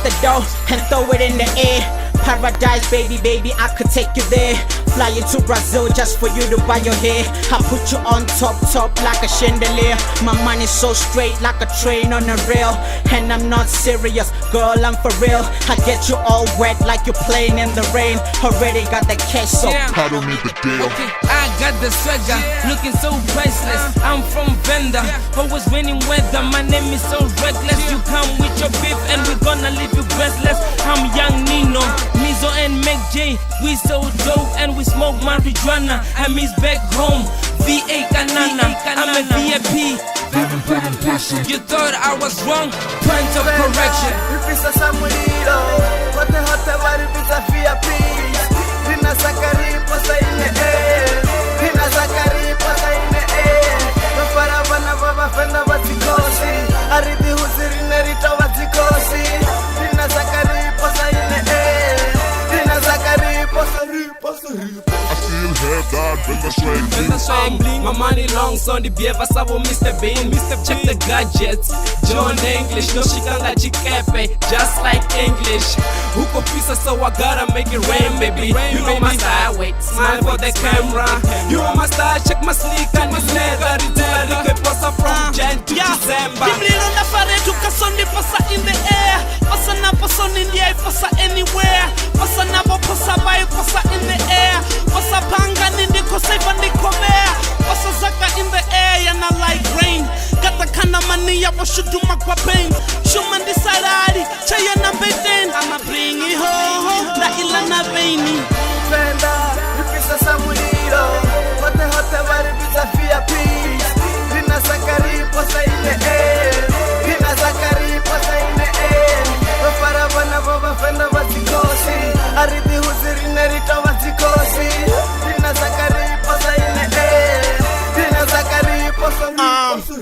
the dough and throw it in the air. Paradise, baby, baby, I could take you there. Fly you to Brazil just for you to buy your hair. I put you on top like a chandelier. My money's so straight like a train on a rail. And I'm not serious, girl, I'm for real. I get you all wet like you're playing in the rain. Already got the cash, so I don't need the deal. Okay, I got the swagger, looking so priceless. I'm from Venda, always winning weather. My name is so reckless. You come with your beef and we're gonna leave you breathless. I'm young Nino, Mizo and Meg J. We so dope and we smoke marijuana. I miss back home, VA Kanana. I'm a VIP. You thought I was wrong, point of correction. Ripisa Samuelito, what the hot about Ripisa VIP. Rina Zakari, pasa in the air. Rina Zakari, pasa in the air. No paravana baba fenda batikosi. Aridi huzirina rita batikosi. Rina Zakari, pasa in the air. Rina Zakari, pasa I still have that Venda swag bling. My money long on the beer sabo Mr. Bean. Check the gadgets, John English. No shikanga chikepe, just like English. Huko pisa so I gotta make it rain, baby. You know my style, wait, smile for the camera. You know my style, check my sneak and my leather. Ritula pasa from Jan to December. Dimlilo na fare tukasoni pasa in the air. Pasa na pason in the air, pasa anywhere. Pasa na bo pasa bayo pasa in the air. Pasa panga nindiko saifa nikomea. Pasa zaka in the air and I like rain. Gata kana mani ya washuduma kwa pain. Shumandi sarari, chaya na beden. I'ma bring it home, na ila na veini. Venda, Ripisa Samuelito, what the hot about Ripisa VIP. Rina Zakari, pasa in the air. Rina Zakari, pasa in the air. No paravana baba fenda batikosi. Aridi huzirina rita batikosi. Rina Zakari, pasa in the air. Rina Zakari, pasa in the air.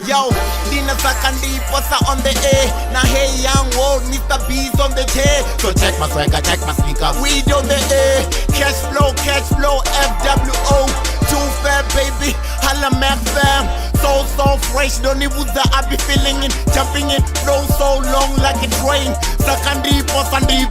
Yo, Dina Zakandi, posa on the air. Now hey young world, Mr. B's on the chair. So check my swagger, check my sneaker. Weed on the air. Cash flow, FWO. Too fair, baby. Holla Mac fam. So fresh, don't need that I be feeling it. Jumping it, flow so long like a train. Zakandi,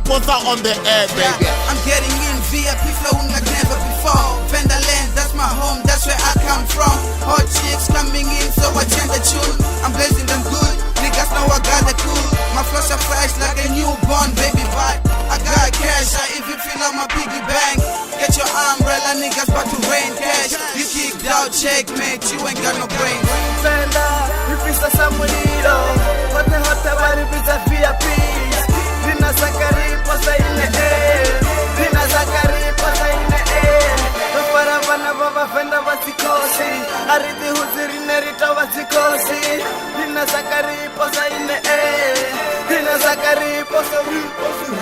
posa on the air, baby. I'm getting in VIP flowing like never before. Fenderland, that's my home, that's where I come from. Hot chicks coming in, so I change the tune. I'm blazing them good, niggas know I got the cool. My flush are fresh like a newborn baby vibe. I got cash, I even fill up my piggy bank. Get your umbrella, niggas about to rain cash. You kicked out, checkmate, you ain't got no brains. Venda, Ripisa Samuelito, what the hot about Ripisa VIP. Rina Zakari, pasa in the air. Rina Zakari, pasa in the air. No paravana baba fenda batikosi. Aridi huzirina rita batikosi. Rina Zakari, pasa in the air. Rina Zakari, pasa in the air.